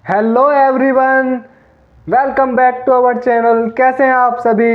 Hello everyone, welcome back to our channel. कैसे हैं आप सभी?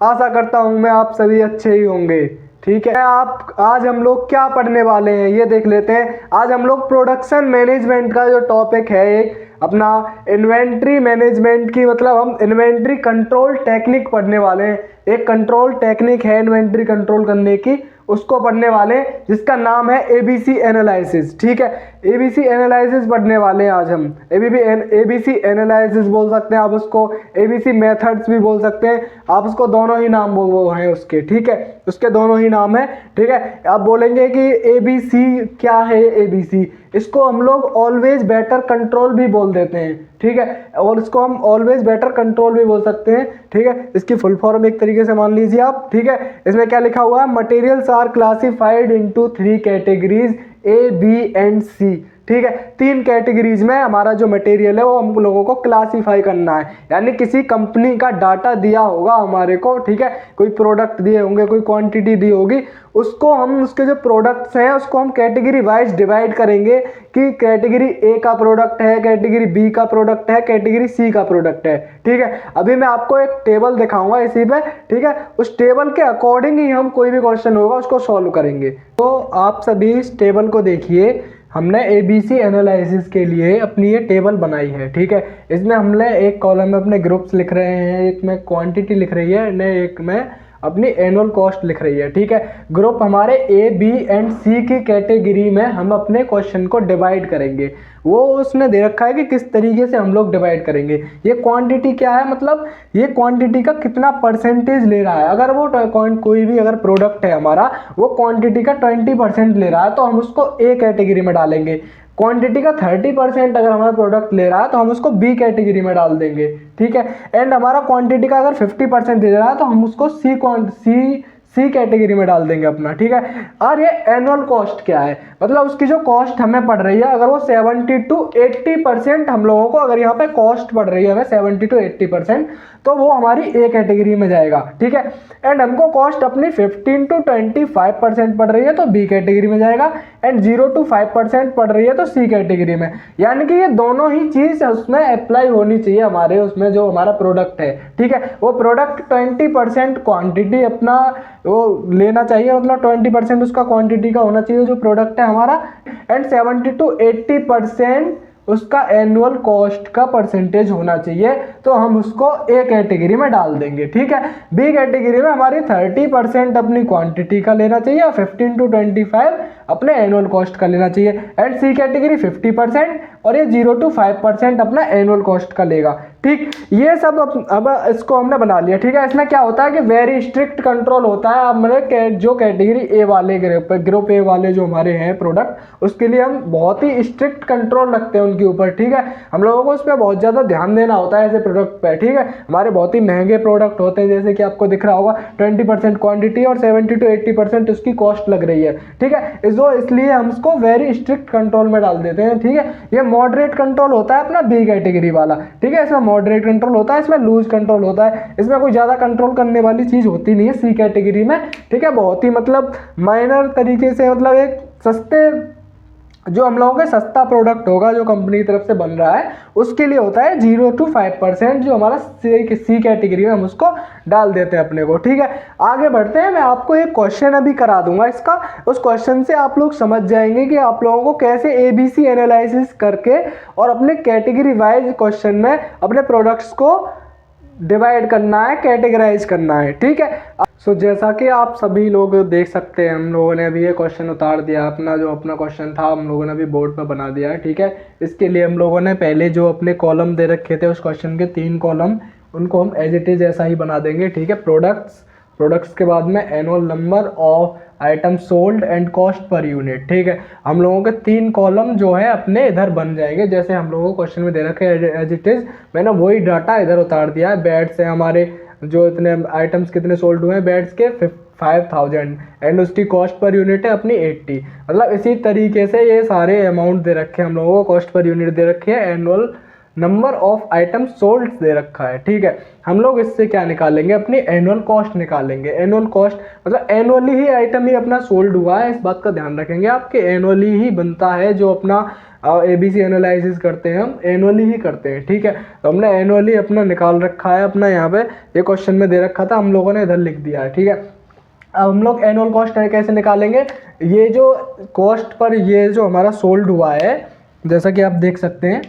आशा करता हूं मैं आप सभी अच्छे ही होंगे। ठीक है, आप आज हम लोग क्या पढ़ने वाले हैं ये देख लेते हैं। आज हम लोग प्रोडक्शन मैनेजमेंट का जो टॉपिक है एक अपना इन्वेंट्री मैनेजमेंट की, मतलब हम इन्वेंट्री कंट्रोल टेक्निक पढ़ने वाले हैं। एक कंट्रोल टेक्निक है इन्वेंट्री कंट्रोल करने की, उसको पढ़ने वाले हैं जिसका नाम है एबीसी एनालिसिस। ठीक है, एबीसी एनालिसिस पढ़ने वाले हैं आज हम। एबीसी एनालिसिस बोल सकते हैं आप उसको, एबीसी मेथड्स भी बोल सकते हैं आप उसको, दोनों ही नाम वो हैं उसके। ठीक है, उसके दोनों ही नाम है। ठीक है, आप बोलेंगे कि एबीसी क्या है? एबीसी इसको हम लोग ऑलवेज बेटर कंट्रोल भी बोल देते हैं। ठीक है, और इसको हम ऑलवेज बेटर कंट्रोल भी बोल सकते हैं। ठीक है, इसकी फुल फॉर्म एक तरीके से मान लीजिए आप। ठीक है, इसमें क्या लिखा हुआ है? Materials are classified into 3 categories A, B and C. ठीक है, 3 कैटेगरीज में हमारा जो मटेरियल है वो हम लोगों को क्लासीफाई करना है। यानी किसी कंपनी का डाटा दिया होगा हमारे को, ठीक है, कोई प्रोडक्ट दिए होंगे, कोई क्वांटिटी दी होगी, उसको हम, उसके जो प्रोडक्ट्स हैं उसको हम कैटेगरी वाइज डिवाइड करेंगे कि कैटेगरी ए का प्रोडक्ट है, कैटेगरी बी का प्रोडक्ट है, कैटेगरी सी का प्रोडक्ट है। ठीक है, अभी मैं आपको एक टेबल दिखाऊंगा इसी पे। ठीक है, उस टेबल के अकॉर्डिंग ही हम कोई भी क्वेश्चन होगा उसको सॉल्व करेंगे। तो आप सभी इस टेबल को देखिए, हमने एबीसी एनालिसिस के लिए अपनी ये टेबल बनाई है। ठीक है, इसमें हमने एक कॉलम में अपने ग्रुप्स लिख रहे हैं, एक में क्वांटिटी लिख रही है, एक में अपनी एनुअल कॉस्ट लिख रही है। ठीक है, ग्रुप हमारे ए, बी एंड सी की कैटेगरी में हम अपने क्वेश्चन को डिवाइड करेंगे। वो उसने दे रखा है कि किस तरीके से हम लोग डिवाइड करेंगे। ये क्वांटिटी क्या है, मतलब ये क्वांटिटी का कितना परसेंटेज ले रहा है। अगर वो कोई भी अगर प्रोडक्ट है हमारा, वो क्वांटिटी का 20% ले रहा है तो हम उसको ए कैटेगरी में डालेंगे। क्वांटिटी का 30% अगर हमारा प्रोडक्ट ले रहा है तो हम उसको बी कैटेगरी में डाल देंगे। ठीक है, एंड हमारा क्वांटिटी का अगर 50% दे रहा है तो हम उसको सी कैटेगरी में डाल देंगे अपना। ठीक है, और ये एनुअल कॉस्ट क्या है, मतलब उसकी जो कॉस्ट हमें पड़ रही है, अगर वो 70 to 80% हम लोगों को, अगर यहाँ पे कॉस्ट पड़ रही है हमें 70 to 80%, तो वो हमारी ए कैटेगरी में जाएगा। ठीक है, एंड हमको कॉस्ट अपनी 15 to 25% पड़ रही है तो बी कैटेगरी में जाएगा, एंड 0 to 5% पड़ रही है तो सी कैटेगरी में। यानी कि ये दोनों ही चीज उसमें अप्लाई होनी चाहिए हमारे उसमें, जो हमारा प्रोडक्ट है। ठीक है, वो प्रोडक्ट 20% क्वांटिटी अपना वो लेना चाहिए, मतलब 20% उसका क्वांटिटी का होना चाहिए जो प्रोडक्ट है हमारा, एंड 70 to 80% उसका एनुअल कॉस्ट का परसेंटेज होना चाहिए, तो हम उसको ए कैटेगरी में डाल देंगे। ठीक है, बी कैटेगरी में हमारी 30% अपनी क्वांटिटी का लेना चाहिए और 15 to 25 अपने एनुअल कॉस्ट का लेना चाहिए, एंड सी कैटेगरी 50% और ये 0 to 5% अपना एनुअल कॉस्ट का लेगा। ठीक, ये सब अब इसको हमने बना लिया। ठीक है, इसमें क्या होता है कि वेरी स्ट्रिक्ट कंट्रोल होता है हमारे जो कैटेगरी ए वाले ग्रुप ए वाले जो हमारे हैं प्रोडक्ट, उसके लिए हम बहुत ही स्ट्रिक्ट कंट्रोल रखते हैं उनके ऊपर। ठीक है, हम लोगों को उस पर बहुत ज़्यादा ध्यान देना होता है ऐसे प्रोडक्ट पे। ठीक है, हमारे बहुत ही महंगे प्रोडक्ट होते हैं, जैसे कि आपको दिख रहा होगा 20% क्वांटिटी और 70 to 80% उसकी कॉस्ट लग रही है। ठीक है, इसलिए हम उसको वेरी स्ट्रिक्ट कंट्रोल में डाल देते हैं। ठीक है, ये मॉडरेट कंट्रोल होता है अपना बी कैटेगरी वाला। ठीक है, इसमें मॉडरेट कंट्रोल होता है, इसमें लूज कंट्रोल होता है, इसमें कोई ज़्यादा कंट्रोल करने वाली चीज़ होती नहीं है सी कैटेगरी में। ठीक है, बहुत ही मतलब माइनर तरीके से, मतलब एक सस्ते, जो हम लोगों के सस्ता प्रोडक्ट होगा जो कंपनी की तरफ से बन रहा है, उसके लिए होता है 0 to 5% जो हमारा सी कैटेगरी में हम उसको डाल देते हैं अपने को। ठीक है, आगे बढ़ते हैं। मैं आपको एक क्वेश्चन अभी करा दूंगा इसका, उस क्वेश्चन से आप लोग समझ जाएंगे कि आप लोगों को कैसे एबीसी एनालिसिस करके और अपने कैटेगरी वाइज क्वेश्चन में अपने प्रोडक्ट्स को डिवाइड करना है, कैटेगराइज करना है। ठीक है, सो जैसा कि आप सभी लोग देख सकते हैं, हम लोगों ने अभी ये क्वेश्चन उतार दिया, अपना जो अपना क्वेश्चन था हम लोगों ने अभी बोर्ड पर बना दिया है। ठीक है, इसके लिए हम लोगों ने पहले जो अपने कॉलम दे रखे थे उस क्वेश्चन के 3 कॉलम, उनको हम एज इट इज ऐसा ही बना देंगे। ठीक है, प्रोडक्ट्स के बाद में annual number of item sold and cost per unit. ठीक है, हम लोगों के 3 कॉलम जो है अपने इधर बन जाएंगे, जैसे हम लोगों को क्वेश्चन में दे रखे एज इट इज, मैंने वही डाटा इधर उतार दिया है। बेड्स है हमारे, जो इतने आइटम्स कितने सोल्ड हुए हैं बेड्स के 5000, एंड उसकी कॉस्ट पर यूनिट है अपनी 80। मतलब इसी तरीके से ये सारे अमाउंट दे रखे हैं हम लोगों को, कॉस्ट पर यूनिट दे रखी है, annual number of item sold दे रखा है, ठीक है। हम लोग इससे क्या निकालेंगे, अपनी एनुअल कॉस्ट निकालेंगे। एनुअल कॉस्ट मतलब एनुअली ही आइटम ही अपना सोल्ड हुआ है, इस बात का ध्यान रखेंगे आपके एनुअली ही बनता है। जो अपना ABC एनालिसिस करते हैं हम एनुअली ही करते हैं, ठीक है। तो हमने एनुअली अपना निकाल रखा है, अपना यहाँ पे ये क्वेश्चन में दे रखा था, हम लोगों ने इधर लिख दिया है, ठीक है। अब हम लोग एनुअल कॉस्ट कैसे निकालेंगे, ये जो कॉस्ट पर ये जो हमारा सोल्ड हुआ है, जैसा कि आप देख सकते हैं,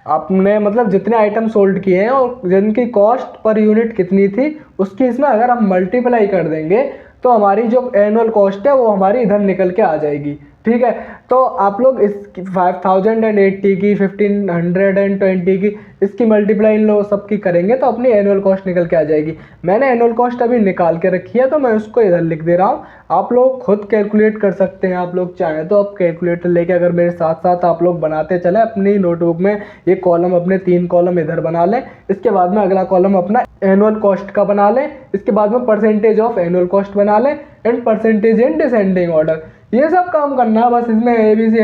आपने मतलब जितने आइटम सोल्ड किए हैं और जिनकी कॉस्ट पर यूनिट कितनी थी उसकी इसमें अगर हम मल्टीप्लाई कर देंगे तो हमारी जो एनुअल कॉस्ट है वो हमारी इधर निकल के आ जाएगी, ठीक है। तो आप लोग इस 5080 की 1520 की इसकी मल्टीप्लाई इन लोग सबकी करेंगे तो अपनी एनुअल कॉस्ट निकल के आ जाएगी। मैंने एनुअल कॉस्ट अभी निकाल के रखी है तो मैं उसको इधर लिख दे रहा हूँ, आप लोग खुद कैलकुलेट कर सकते हैं। आप लोग चाहें तो आप कैलकुलेटर लेके अगर मेरे साथ साथ आप लोग बनाते चले अपनी नोटबुक में, ये कॉलम अपने 3 कॉलम इधर बना लें, इसके बाद में अगला कॉलम अपना एनुअल कॉस्ट का बना लें, इसके बाद में परसेंटेज ऑफ एनुअल कॉस्ट बना लें and percentage in descending order. ये सब काम करना है बस इसमें ABC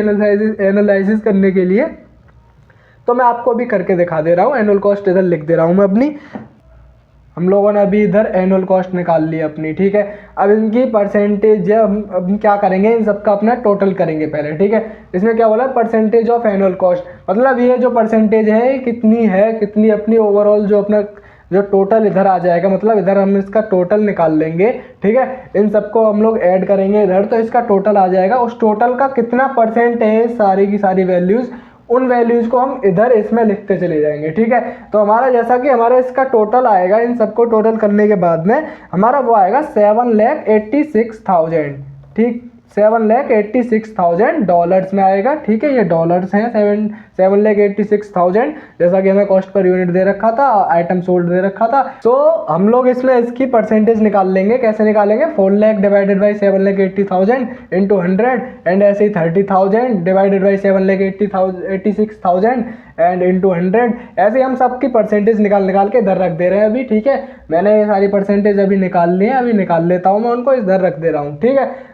एनालिसिस करने के लिए। तो मैं आपको अभी करके दिखा दे रहा हूँ, एनुअल कॉस्ट इधर लिख दे रहा हूँ मैं अपनी। हम लोगों ने अभी इधर एनुअल कॉस्ट निकाल ली अपनी, ठीक है। अब इनकी परसेंटेज हम क्या करेंगे, इन सबका अपना टोटल करेंगे पहले, ठीक है। इसमें क्या बोला, परसेंटेज ऑफ एनुअल कॉस्ट, मतलब ये जो परसेंटेज है कितनी अपनी ओवरऑल जो अपना जो टोटल इधर आ जाएगा, मतलब इधर हम इसका टोटल निकाल लेंगे, ठीक है। इन सबको हम लोग ऐड करेंगे इधर तो इसका टोटल आ जाएगा। उस टोटल का कितना परसेंट है सारी की सारी वैल्यूज़, उन वैल्यूज़ को हम इधर इसमें लिखते चले जाएंगे, ठीक है। तो हमारा जैसा कि हमारा इसका टोटल आएगा, इन सबको टोटल करने के बाद में हमारा वो आएगा 7,86,000, ठीक, $7,86,000 में आएगा, ठीक है। ये डॉलर्स हैं, 7,86,000 जैसा कि हमें कॉस्ट पर यूनिट दे रखा था, आइटम सोल्ड दे रखा था। तो हम लोग इसमें इसकी परसेंटेज निकाल लेंगे। कैसे निकालेंगे, 4 lakh divided by 7,80,000 into 100 and ऐसे ही 30,000 डिवाइडेड बाई 7,86,000 एंड इंटू 100, ऐसे हम सबकी परसेंटेज निकाल के इधर रख दे रहे हैं अभी, ठीक है। मैंने ये सारी परसेंटेज अभी निकाल ली है, अभी निकाल लेता हूँ मैं उनको, इधर रख दे रहा हूँ, ठीक है।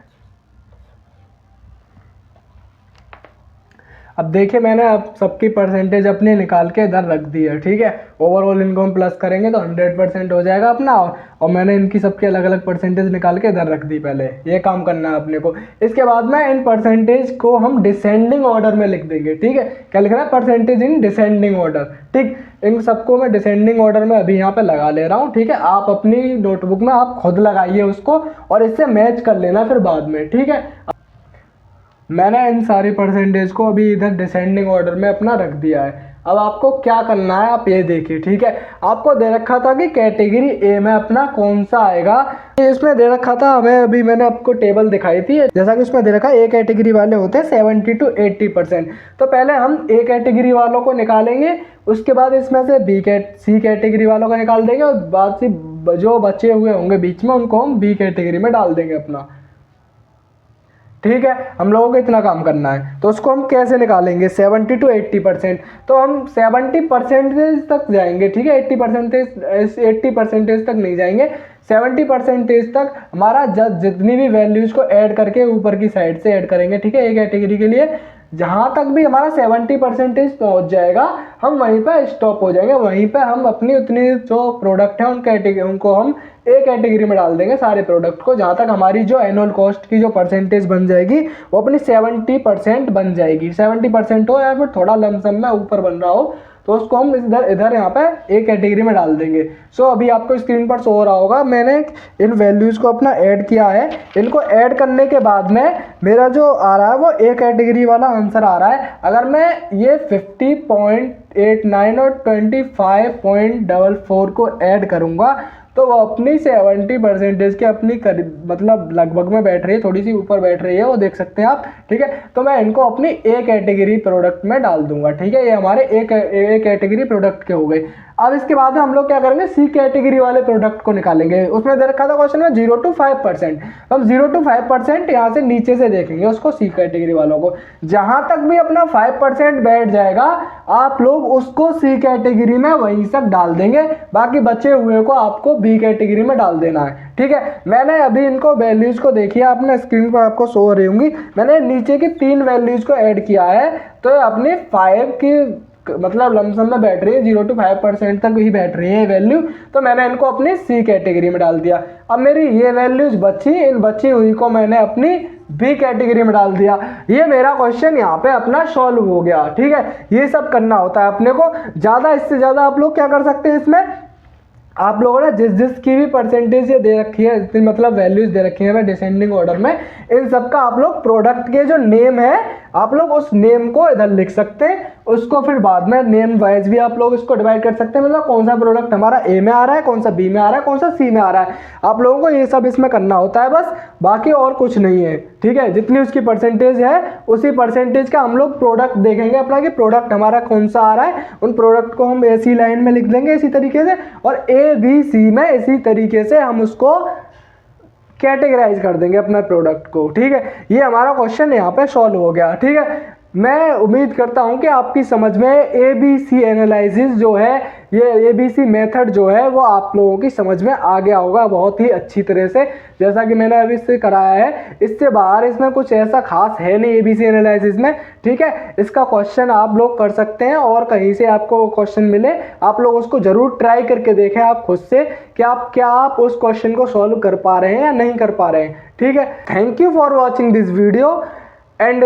अब देखिए मैंने अब सबकी परसेंटेज अपनी निकाल के इधर रख दी है, ठीक है। ओवरऑल इनको हम प्लस करेंगे तो 100% हो जाएगा अपना, और मैंने इनकी सबकी अलग अलग परसेंटेज निकाल के इधर रख दी। पहले ये काम करना है अपने को। इसके बाद में इन परसेंटेज को हम डिसेंडिंग ऑर्डर में लिख देंगे, ठीक है। क्या लिखना है, परसेंटेज इन डिसेंडिंग ऑर्डर, ठीक। इन सबको मैं डिसेंडिंग ऑर्डर में अभी यहाँ पे लगा ले रहा हूँ, ठीक है। आप अपनी नोटबुक में आप खुद लगाइए उसको और इससे मैच कर लेना फिर बाद में, ठीक है। मैंने इन सारी परसेंटेज को अभी इधर डिसेंडिंग ऑर्डर में अपना रख दिया है। अब आपको क्या करना है आप ये देखिए, ठीक है। आपको दे रखा था कि कैटेगरी ए में अपना कौन सा आएगा, इसमें दे रखा था हमें, अभी मैंने आपको टेबल दिखाई थी, जैसा कि उसमें दे रखा है ए कैटेगरी वाले होते हैं 70 to 80%। तो पहले हम ए कैटेगरी वालों को निकालेंगे, उसके बाद इसमें से सी कैटेगरी वालों को निकाल देंगे और बाद से जो बचे हुए होंगे बीच में उनको हम बी कैटेगरी में डाल देंगे अपना, ठीक है। हम लोगों को इतना काम करना है। तो उसको हम कैसे निकालेंगे, 70 to 80%। तो हम 70% तक जाएंगे, ठीक है। 80% तक नहीं जाएंगे, 70% तक हमारा जितनी भी वैल्यूज़ को ऐड करके ऊपर की साइड से ऐड करेंगे, ठीक है। एक कैटेगरी के लिए जहाँ तक भी हमारा 70% पहुँच जाएगा हम वहीं पर स्टॉप हो जाएंगे, वहीं पर हम अपनी उतनी जो प्रोडक्ट है उनको हम एक कैटेगरी में डाल देंगे सारे प्रोडक्ट को, जहाँ तक हमारी जो एनुअल कॉस्ट की जो परसेंटेज बन जाएगी वो अपनी 70% बन जाएगी। 70% हो या फिर थोड़ा लमसम में ऊपर बन रहा हो तो उसको हम इधर यहाँ पे एक कैटेगरी में डाल देंगे। सो अभी आपको स्क्रीन पर शो हो रहा होगा, मैंने इन वैल्यूज़ को अपना ऐड किया है। इनको ऐड करने के बाद में मेरा जो आ रहा है वो ए कैटेगरी वाला आंसर आ रहा है। अगर मैं ये 50.89 और 25.44 को ऐड करूँगा तो वो अपनी 70% की अपनी मतलब लगभग में बैठ रही है, थोड़ी सी ऊपर बैठ रही है, वो देख सकते हैं आप, ठीक है। तो मैं इनको अपनी ए कैटेगरी प्रोडक्ट में डाल दूंगा, ठीक है। ये हमारे ए कैटेगरी प्रोडक्ट के हो गए। अब इसके बाद हम लोग क्या करेंगे, सी कैटेगरी वाले प्रोडक्ट को निकालेंगे। उसमें दे रखा था क्वेश्चन में 0 to 5%। हम 0 to 5% यहाँ से नीचे से देखेंगे उसको, सी कैटेगरी वालों को। जहाँ तक भी अपना 5% बैठ जाएगा आप लोग उसको सी कैटेगरी में वहीं तक डाल देंगे, बाकी बचे हुए को आपको बी कैटेगरी में डाल देना है, ठीक है। मैंने अभी इनको वैल्यूज़ को देखिए, आपने स्क्रीन पर आपको शो हो रही होंगी। मैंने नीचे की 3 वैल्यूज़ को ऐड किया है तो अपनी 5 की मतलब लमसम में बैठ रही है, 0 to 5% तक ही बैठ रही है वैल्यू, तो मैंने इनको अपनी सी कैटेगरी में डाल दिया। अब मेरी ये वैल्यूज बची, इन बची हुई को मैंने अपनी बी कैटेगरी में डाल दिया। ये मेरा क्वेश्चन यहाँ पे अपना सॉल्व हो गया। ठीक है, ये सब करना होता है अपने को। ज़्यादा इससे ज़्यादा आप लोग क्या कर सकते हैं इसमें, आप लोगों ने जिस जिसकी भी परसेंटेज ये दे रखी है, इतनी मतलब वैल्यूज दे रखी है मैं डिसेंडिंग ऑर्डर में, इन सब का आप लोग प्रोडक्ट के जो नेम है आप लोग उस नेम को इधर लिख सकते हैं, उसको फिर बाद में नेम वाइज भी आप लोग इसको डिवाइड कर सकते हैं। मतलब कौन सा प्रोडक्ट हमारा ए में आ रहा है, कौन सा बी में आ रहा है, कौन सा सी में आ रहा है, आप लोगों को ये सब इसमें करना होता है बस, बाकी और कुछ नहीं है। ठीक है, जितनी उसकी परसेंटेज है उसी परसेंटेज का हम लोग प्रोडक्ट देखेंगे अपना कि प्रोडक्ट हमारा कौन सा आ रहा है। उन प्रोडक्ट को हम ऐसी लाइन में लिख देंगे इसी तरीके से, और ए बी सी में इसी तरीके से हम उसको कैटेगराइज कर देंगे अपना प्रोडक्ट को। ठीक है, ये हमारा क्वेश्चन यहाँ पे सॉल्व हो गया। ठीक है, मैं उम्मीद करता हूँ कि आपकी समझ में ABC एनालिसिस जो है, ये ABC मेथड जो है वो आप लोगों की समझ में आ गया होगा बहुत ही अच्छी तरह से, जैसा कि मैंने अभी से कराया है। इससे बाहर इसमें कुछ ऐसा खास है नहीं ABC एनालिसिस में। ठीक है, इसका क्वेश्चन आप लोग कर सकते हैं, और कहीं से आपको क्वेश्चन मिले आप लोग उसको ज़रूर ट्राई करके देखें आप खुद से कि आप उस क्वेश्चन को सॉल्व कर पा रहे हैं या नहीं कर पा रहे हैं। ठीक है, thank you for watching this video and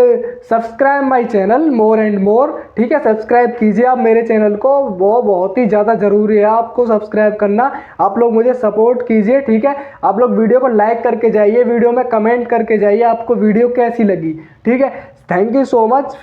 subscribe my channel more and more. ठीक है, सब्सक्राइब कीजिए आप मेरे चैनल को, वो बहुत ही ज़्यादा ज़रूरी है आपको सब्सक्राइब करना। आप लोग मुझे सपोर्ट कीजिए। ठीक है, आप लोग वीडियो को लाइक करके जाइए, वीडियो में कमेंट करके जाइए आपको वीडियो कैसी लगी। ठीक है, थैंक यू सो मच।